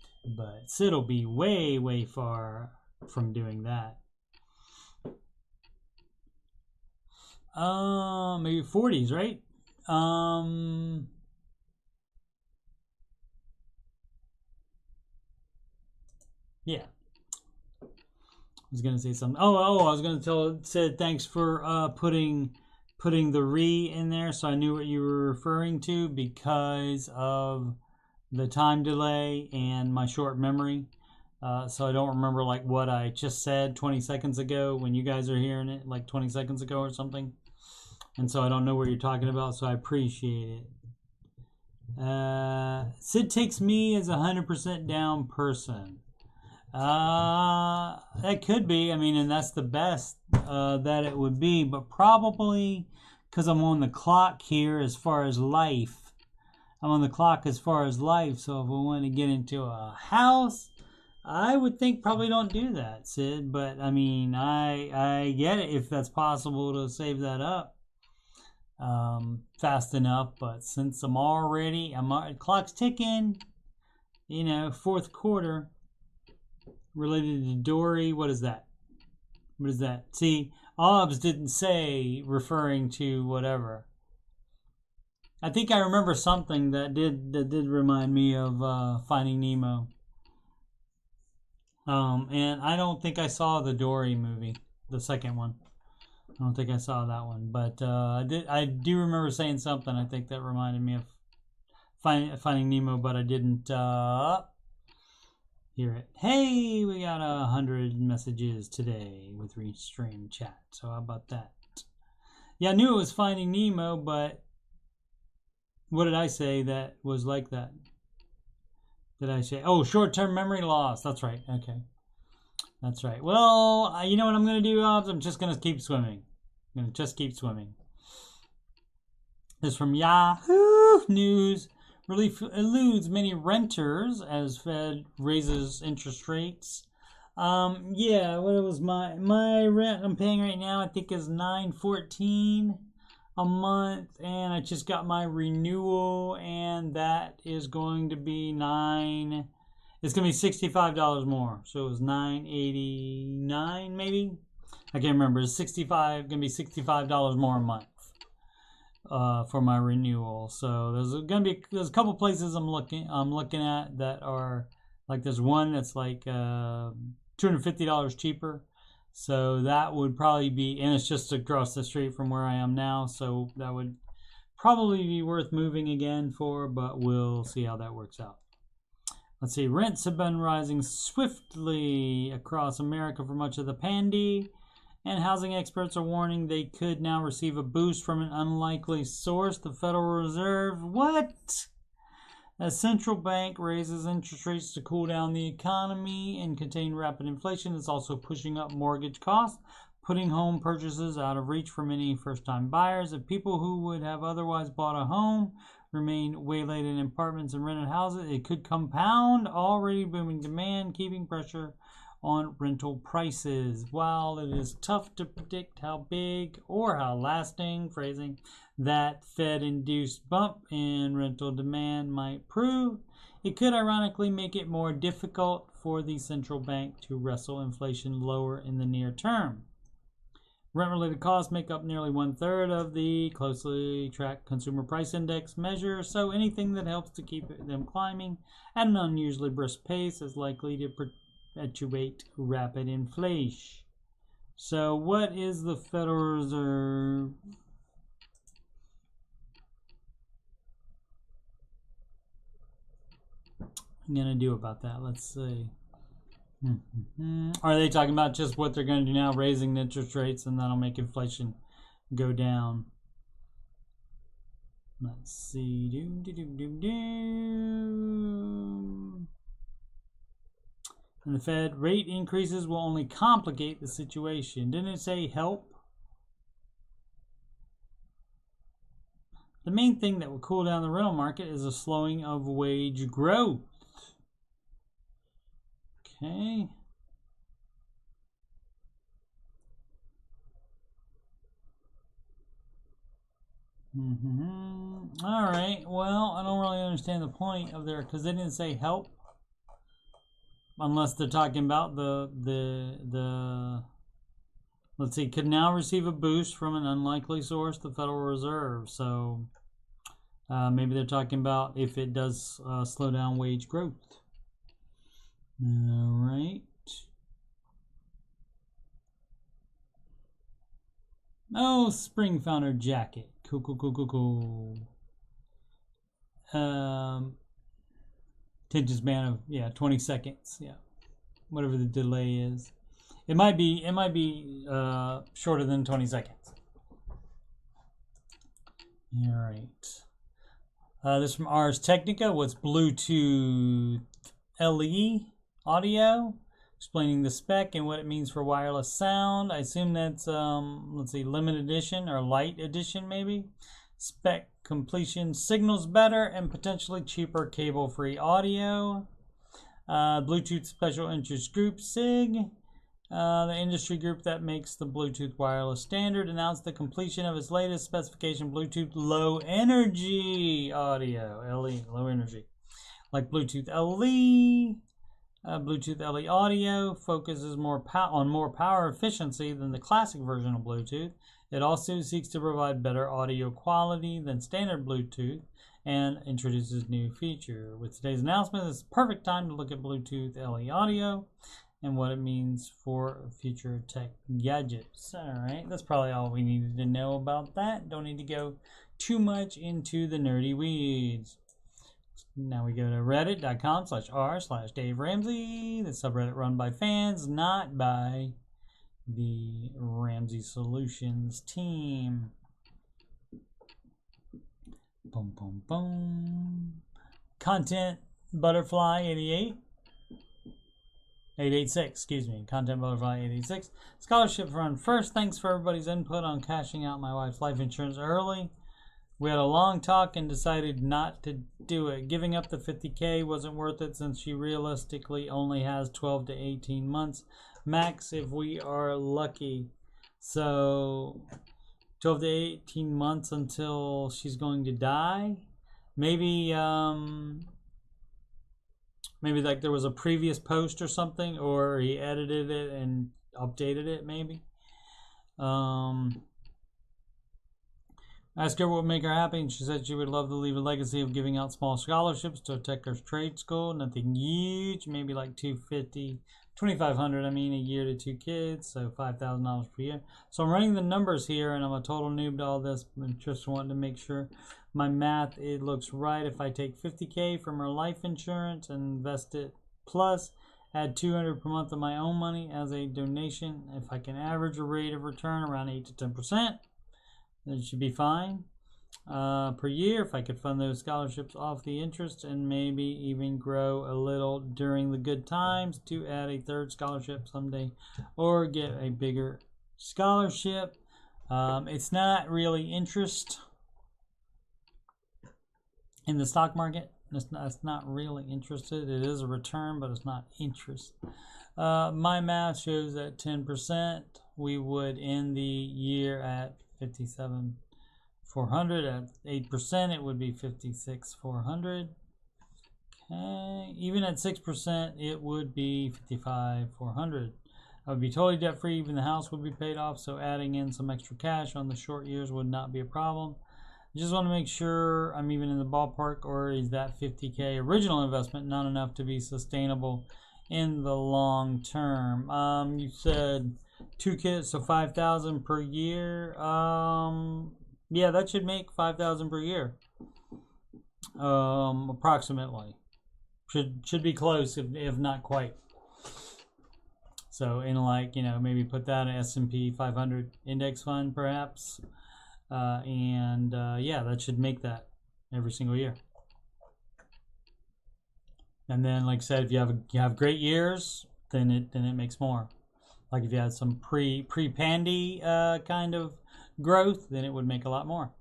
Sid'll be way, way far from doing that. Maybe 40s, right? Yeah. I was gonna say something. I was gonna said thanks for putting the re in there, so I knew what you were referring to because of the time delay and my short memory. So I don't remember like what I just said 20 seconds ago when you guys are hearing it, like 20 seconds ago or something. And so I don't know what you're talking about, so I appreciate it. Sid takes me as a 100% down person. That could be. I mean, and that's the best that it would be, but probably because I'm on the clock here as far as life. I'm on the clock as far as life, so if we want to get into a house, I would think probably don't do that, Sid. But I mean, I get it if that's possible to save that up fast enough. But since clock's ticking, you know, fourth quarter related to Dory. What is that? What is that? See, Obbs didn't say referring to whatever. I think I remember something that did remind me of Finding Nemo. And I don't think I saw the Dory movie, the second one. I don't think I saw that one, but I do remember saying something. I think that reminded me of Finding Nemo, but I didn't hear it. Hey, we got 100 messages today with Restream chat. So how about that? Yeah, I knew it was Finding Nemo, but what did I say that was like that? Did I say, short-term memory loss? That's right. Okay. That's right. Well, you know what I'm going to do, Obbs? I'm just going to keep swimming. I'm going to just keep swimming. This is from Yahoo News. Relief eludes many renters as Fed raises interest rates. Yeah, what was my rent I'm paying right now, I think is $9.14 a month, and I just got my renewal, and that is going to be it's going to be $65 more. So it was $9.89 maybe. I can't remember. It's going to be $65 more a month for my renewal. So there's a couple places I'm looking at that are like, there's one that's like $250 cheaper. So that would probably be, and it's just across the street from where I am now. So that would probably be worth moving again for, but we'll see how that works out. Let's see, rents have been rising swiftly across America for much of the pandy, and housing experts are warning they could now receive a boost from an unlikely source, the Federal Reserve. What? As central bank raises interest rates to cool down the economy and contain rapid inflation, it's also pushing up mortgage costs, putting home purchases out of reach for many first-time buyers. If people who would have otherwise bought a home remain waylaid in apartments and rented houses, it could compound already booming demand, keeping pressure on rental prices. While it is tough to predict how big or how lasting, phrasing, that Fed-induced bump in rental demand might prove, it could ironically make it more difficult for the central bank to wrestle inflation lower in the near term. Rent-related costs make up nearly 1/3 of the closely tracked consumer price index measure, so anything that helps to keep them climbing at an unusually brisk pace is likely to perpetuate rapid inflation. So what is the Federal Reserve? Going to do about that? Let's see. Are they talking about just what they're going to do now, raising the interest rates, and that'll make inflation go down? Let's see. And the Fed rate increases will only complicate the situation. Didn't it say help? The main thing that will cool down the rental market is a slowing of wage growth. Okay. All right. Well, I don't really understand the point of there because they didn't say help, unless they're talking about the. Let's see. Could now receive a boost from an unlikely source, the Federal Reserve. So maybe they're talking about if it does slow down wage growth. All right. Oh, spring founder jacket. Cool. Attention span of 20 seconds. Yeah, whatever the delay is. It might be shorter than 20 seconds. All right. This is from Ars Technica. What's Bluetooth LE audio? Explaining the spec and what it means for wireless sound. I assume that's let's see, limited edition or light edition maybe. Spec completion, signals better and potentially cheaper cable-free audio. Bluetooth Special Interest Group SIG, the industry group that makes the Bluetooth wireless standard, announced the completion of its latest specification, Bluetooth Low Energy Audio, LE, low energy, like Bluetooth LE. Bluetooth LE audio focuses on more power efficiency than the classic version of Bluetooth. It also seeks to provide better audio quality than standard Bluetooth and introduces new feature. With today's announcement, it's the perfect time to look at Bluetooth LE audio and what it means for future tech gadgets. All right, that's probably all we needed to know about that. Don't need to go too much into the nerdy weeds. Now we go to reddit.com/r/Dave Ramsey, the subreddit run by fans, not by the Ramsey Solutions team. Boom, boom, boom. Content Butterfly 886, Content Butterfly 886. Scholarship run first. Thanks for everybody's input on cashing out my wife's life insurance early. We had a long talk and decided not to do it. Giving up the $50K wasn't worth it since she realistically only has 12 to 18 months max if we are lucky. So 12 to 18 months until she's going to die. Maybe like there was a previous post or something, or he edited it and updated it maybe. Asked her what would make her happy, and she said she would love to leave a legacy of giving out small scholarships to a Techers trade school. Nothing huge, maybe like $250 $2,500, I mean, a year to 2 kids, so $5,000 per year. So I'm running the numbers here, and I'm a total noob to all this. I'm just wanting to make sure my math, it looks right. If I take $50K from her life insurance and invest it, plus add $200 per month of my own money as a donation, if I can average a rate of return around 8 to 10%, then it should be fine. Per year, if I could fund those scholarships off the interest and maybe even grow a little during the good times to add a third scholarship someday or get a bigger scholarship. It's not really interest in the stock market. It's not really interested. It is a return, but it's not interest. My math shows that 10%, we would end the year at 57,400. At 8%, it would be 56,400. Okay, even at 6%, it would be 55,400. I would be totally debt free. Even the house would be paid off. So adding in some extra cash on the short years would not be a problem. I just want to make sure I'm even in the ballpark, or is that 50K original investment not enough to be sustainable in the long term? You said 2 kids, so 5,000 per year. Yeah, that should make 5,000 per year. Approximately. Should be close, if not quite. So in, like, you know, maybe put that in S&P 500 index fund perhaps. Yeah, that should make that every single year. And then, like I said, if you have great years, then it makes more. Like if you had some pre-pandy kind of growth, then it would make a lot more.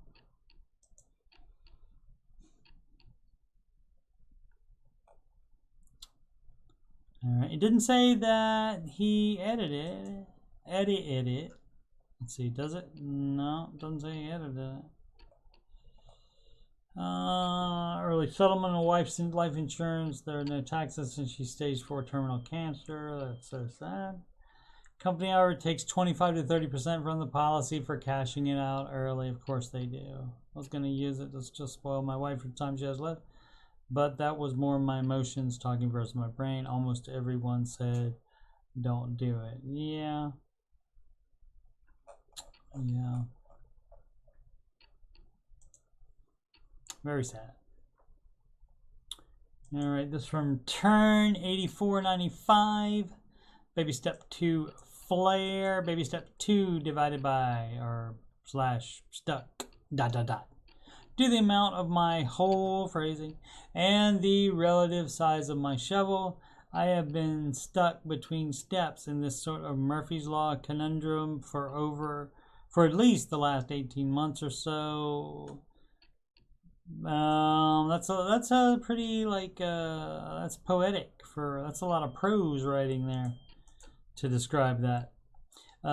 All right. It didn't say that he edited it. Let's see, does it? No, it doesn't say he edited it. Early settlement of wife's life insurance. There are no taxes since she stage 4 terminal cancer. That's so sad. Company, however, takes 25 to 30% from the policy for cashing it out early. Of course they do. I was going to use it to just spoil my wife for the time she has left. But that was more my emotions talking versus my brain. Almost everyone said, don't do it. Yeah. Yeah. Very sad. All right, this from Turn 8495. Baby step 2 flare. Baby step 2 divided by or slash stuck dot. Do the amount of my whole phrasing and the relative size of my shovel. I have been stuck between steps in this sort of Murphy's Law conundrum for at least the last 18 months or so. That's a pretty, like, that's poetic. That's a lot of prose writing there to describe that.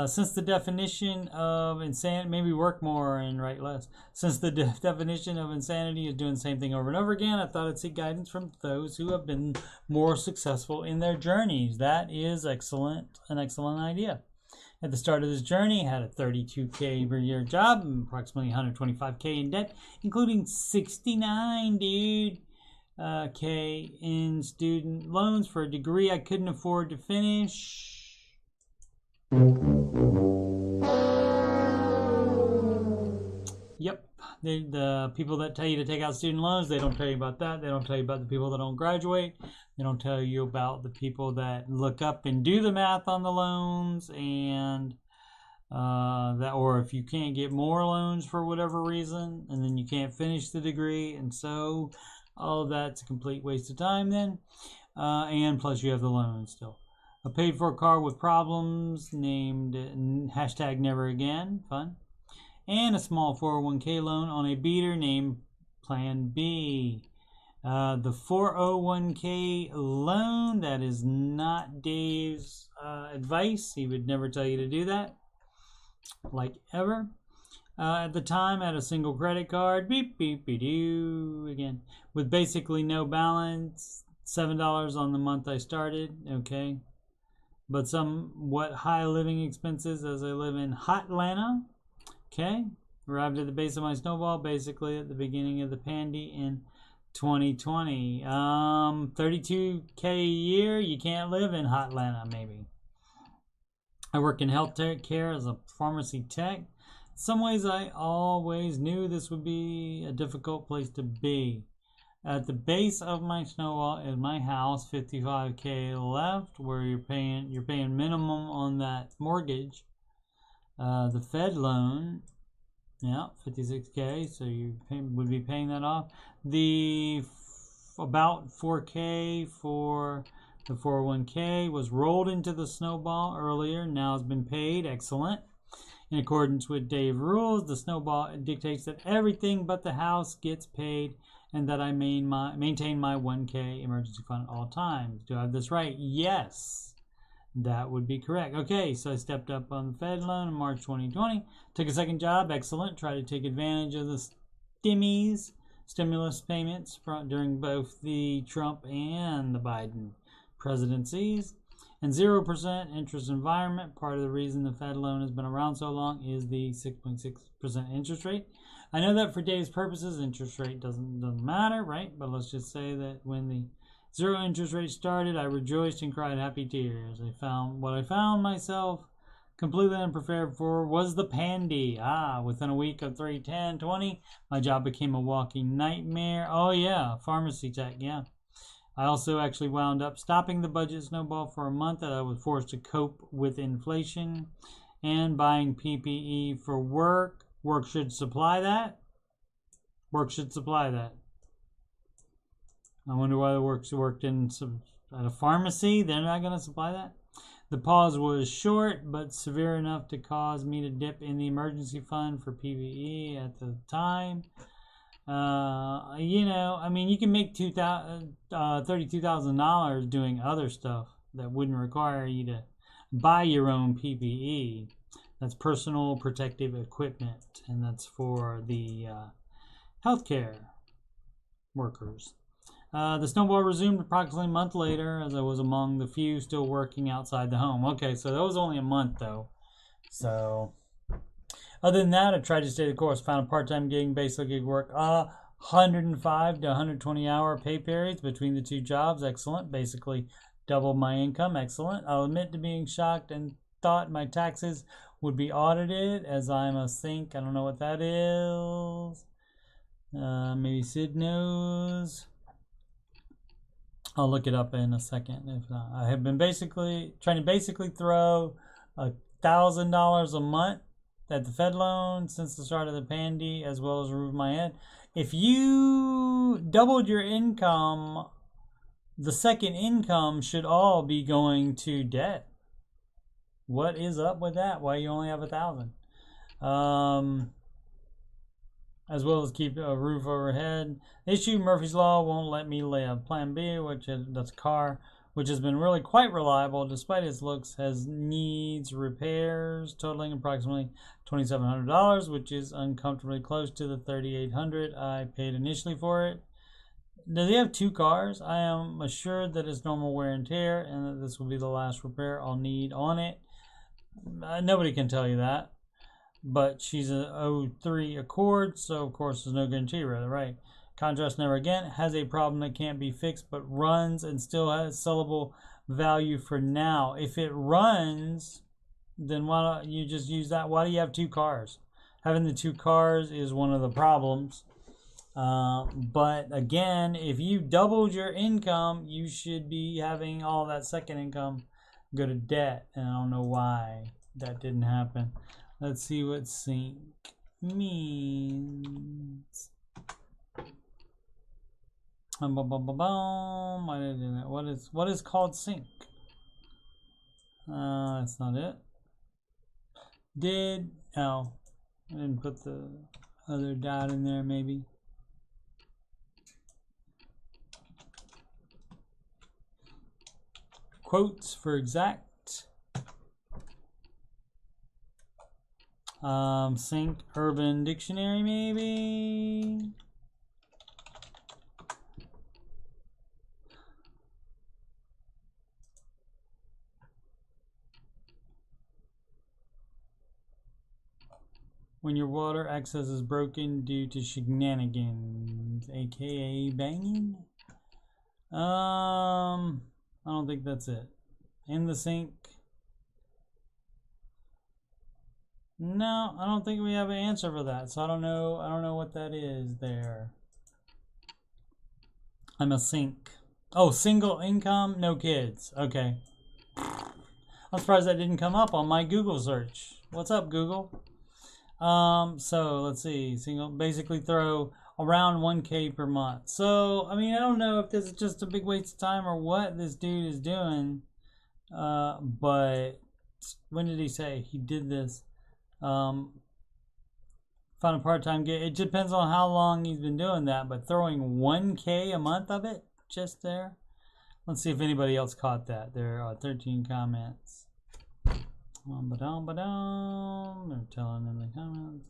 Since the definition of insanity, maybe work more and write less. Since the definition of insanity is doing the same thing over and over again, I thought I'd seek guidance from those who have been more successful in their journeys. That is an excellent idea. At the start of this journey, I had a 32K per year job, and approximately 125K in debt, including 69, K in student loans for a degree I couldn't afford to finish. Yep, the people that tell you to take out student loans, they don't tell you about that. They don't tell you about the people that don't graduate. They don't tell you about the people that look up and do the math on the loans, and or if you can't get more loans for whatever reason, and then you can't finish the degree, and so all of that's a complete waste of time then. And plus you have the loan still. A paid for car with problems named #never again, fun. And a small 401k loan on a beater named Plan B. The 401k loan, that is not Dave's advice. He would never tell you to do that, like ever. At the time, I had a single credit card, beep-beep-be-doo, again, with basically no balance, $7 on the month I started, okay. But somewhat high living expenses as I live in hot Atlanta. Okay, arrived at the base of my snowball basically at the beginning of the pandy in 2020. 32K a year. You can't live in hot Atlanta, maybe. I work in health care as a pharmacy tech. In some ways, I always knew this would be a difficult place to be. At the base of my snowball is my house, 55K left, where you're paying minimum on that mortgage. The Fed loan, yeah, 56K, so you would be paying that off. About 4K for the 401K was rolled into the snowball earlier, now has been paid. Excellent. In accordance with Dave rules, the snowball dictates that everything but the house gets paid and that I maintain my 1K emergency fund at all times. Do I have this right? Yes, that would be correct. Okay, so I stepped up on the Fed loan in March 2020. Took a second job. Excellent. Tried to take advantage of the stimulus payments during both the Trump and the Biden presidencies. And 0% interest environment. Part of the reason the Fed loan has been around so long is the 6.6% interest rate. I know that for Dave's purposes, interest rate doesn't matter, right? But let's just say that when the zero interest rate started, I rejoiced and cried happy tears. I found myself completely unprepared for was the pandy. Within a week of 3/10/20, my job became a walking nightmare. Oh yeah, pharmacy tech, yeah. I also actually wound up stopping the budget snowball for a month that I was forced to cope with inflation and buying PPE for work. Work should supply that. Work should supply that. I wonder why the work's worked at a pharmacy. They're not going to supply that. The pause was short, but severe enough to cause me to dip in the emergency fund for PPE at the time. You can make $32,000 doing other stuff that wouldn't require you to buy your own PPE. That's personal protective equipment, and that's for the healthcare workers. The snowball resumed approximately a month later, as I was among the few still working outside the home. Okay, so that was only a month, though. So, other than that, I tried to stay the course. Found a part-time gig, basic gig work. 105 to 120 hour pay periods between the two jobs. Excellent. Basically doubled my income. Excellent. I'll admit to being shocked and thought my taxes would be audited, as I'm a sink. I don't know what that is. Maybe Sid knows. I'll look it up in a second. If not, I have been trying to throw $1,000 a month at the Fed loan since the start of the pandy, as well as remove my head. If you doubled your income, the second income should all be going to debt. What is up with that? Why you only have 1,000? As well as keep a roof overhead. Issue Murphy's Law won't let me live. Plan B, that's a car, which has been really quite reliable despite its looks, needs repairs totaling approximately $2,700, which is uncomfortably close to the $3,800 I paid initially for it. Does he have two cars? I am assured that it's normal wear and tear and that this will be the last repair I'll need on it. Nobody can tell you that. But she's a 03 Accord, so of course there's no guarantee, right? Contrast Never Again has a problem that can't be fixed, but runs and still has sellable value for now. If it runs, then why don't you just use that? Why do you have two cars? Having the two cars is one of the problems. But again, if you doubled your income, you should be having all that second income go to debt. And I don't know why that didn't happen. Let's see what sync means. What is called sync? That's not it. I didn't put the other dot in there, maybe. Quotes for exact. Sync Urban Dictionary, maybe. when your water access is broken due to shenanigans, aka banging. I don't think that's it. In the sink. No, I don't think we have an answer for that. So I don't know what that is there. I'm a sink. Oh, single income, no kids. Okay. I'm surprised that didn't come up on my Google search. What's up, Google? So let's see. Single, basically throw around 1K per month. So, I mean, I don't know if this is just a big waste of time or what this dude is doing. But when did he say he did this? Found a part-time gig. It depends on how long he's been doing that, but throwing 1K a month of it just there. Let's see if anybody else caught that. There are 13 comments. They're telling in the comments.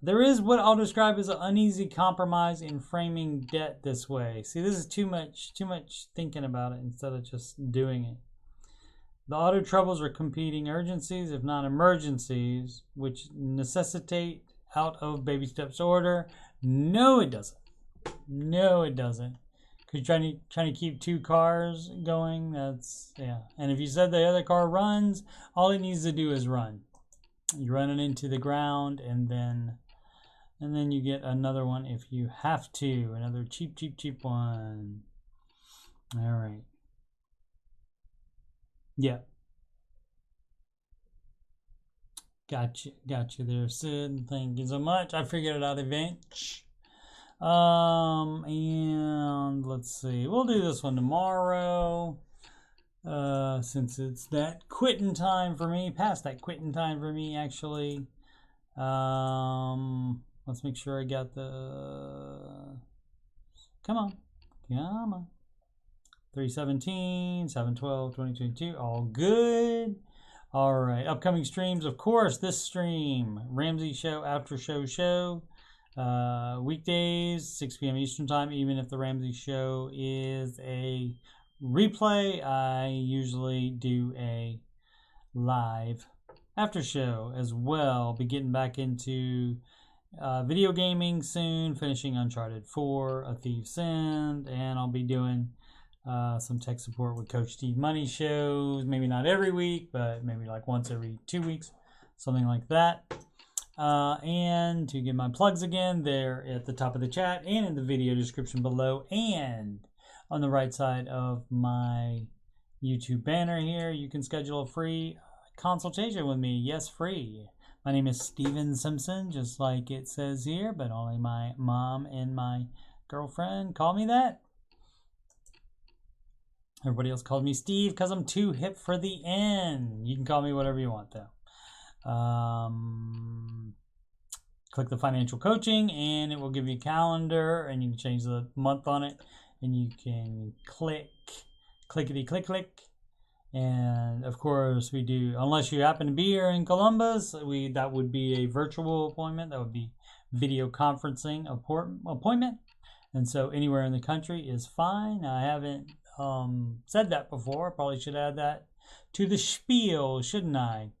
There is what I'll describe as an uneasy compromise in framing debt this way. See, this is too much thinking about it instead of just doing it. The auto troubles are competing urgencies, if not emergencies, which necessitate out of baby steps order. No, it doesn't. No, it doesn't. Because you're trying to keep two cars going. That's, yeah. And if you said the other car runs, all it needs to do is run. You run it into the ground, and then you get another one if you have to. Another cheap one. All right. Yeah. Gotcha there, Sid. Thank you so much. I figured it out eventually. And let's see. We'll do this one tomorrow. Since it's that quitting time for me, past that quitting time for me, actually. Let's make sure I got the. Come on. 3/17, 7/12/2022. All good. All right. Upcoming streams, of course. This stream, Ramsey Show, Aftershow. Weekdays, 6 p.m. Eastern Time. Even if the Ramsey Show is a replay, I usually do a live after show as well. Be getting back into video gaming soon, finishing Uncharted 4, A Thief's End, and I'll be doing some tech support with Coach Steve Money shows. Maybe not every week, but maybe like once every 2 weeks, something like that. And to get my plugs again, they're at the top of the chat and in the video description below, and on the right side of my YouTube banner here, you can schedule a free consultation with me. Yes, free. My name is Steven Simpson, just like it says here, but only my mom and my girlfriend call me that. Everybody else called me Steve because I'm too hip for the N. You can call me whatever you want, though. Click the financial coaching, and it will give you a calendar, and you can change the month on it, and you can clickety click. And of course, we do, unless you happen to be here in Columbus, that would be a virtual appointment. That would be video conferencing appointment. And so anywhere in the country is fine. I haven't said that before. Probably should add that to the spiel, shouldn't I?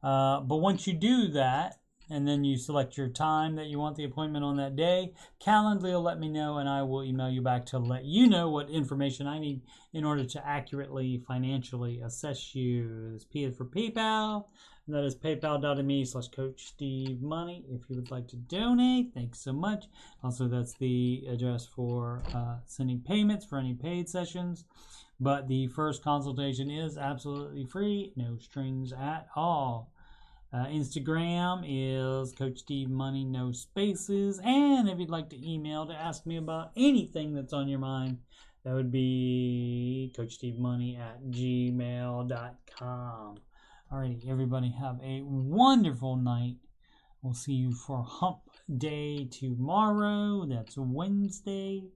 But once you do that, and then you select your time that you want the appointment on that day, Calendly will let me know, and I will email you back to let you know what information I need in order to accurately financially assess you. This P is for PayPal, and that is paypal.me/CoachSteveMoney if you would like to donate. Thanks so much. Also, that's the address for sending payments for any paid sessions. But the first consultation is absolutely free, no strings at all. Instagram is Coach Steve Money, no spaces. And if you'd like to email to ask me about anything that's on your mind, that would be CoachSteveMoney@gmail.com. Alrighty, everybody have a wonderful night. We'll see you for Hump Day tomorrow. That's Wednesday.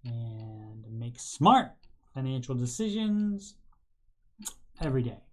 And make smart financial decisions every day.